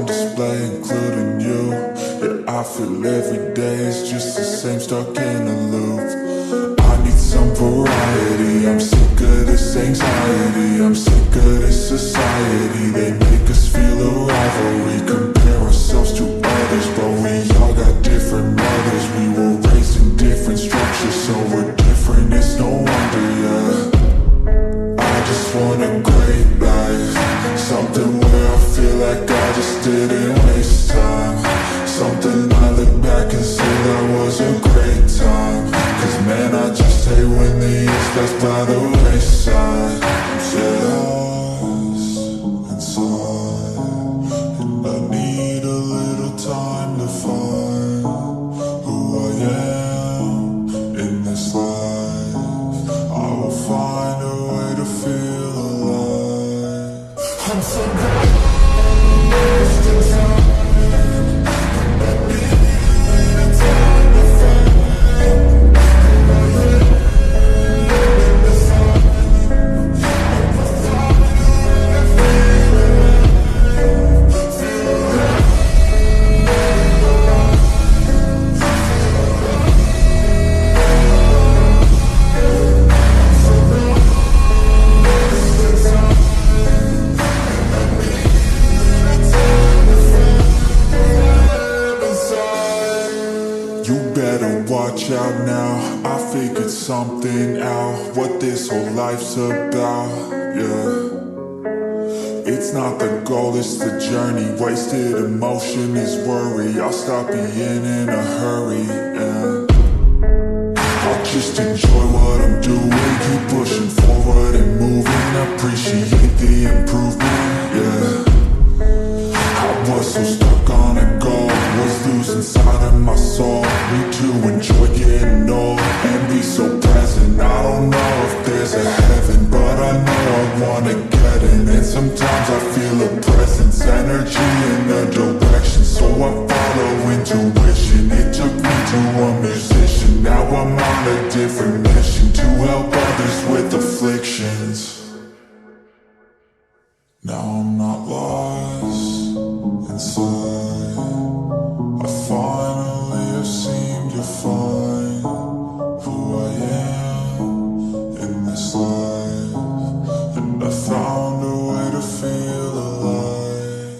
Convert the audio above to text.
on display, including you. Yeah, I feel every day is just the same, stuck in a loop. I need some variety, I'm sick of this anxiety, I'm sick of this society. They make us feel a rivalry, compare ourselves to others, but we all got different mothers. We were raised in different structures, so we're different, it's no wonder, yeah. I just want a great life, something where I feel like I just didn't waste time, something I look back and say that was a great time. Cause man, I just hate when the years pass by the wayside. Yeah, lost inside, and I need a little time to find who I am in this life. I will find a way to feel alive. I'm so lost inside. Watch out now, I figured something out, what this whole life's about, yeah. It's not the goal, it's the journey, wasted emotion is worry. I'll stop being in a hurry, yeah. I'll just enjoy what I'm doing, keep pushing forward and moving, appreciate the improvement, yeah. I was so stuck on a goal, was losing sight of my soul. Need to enjoy getting old and be so present. I don't know if there's a heaven, but I know I wanna get in. And sometimes I feel a presence, energy in a direction, so I follow intuition. It took me to a musician, now I'm on a different mission, to help others with afflictions. Now I'm not lost inside, I finally have seemed to find who I am in this life, and I found a way to feel alive.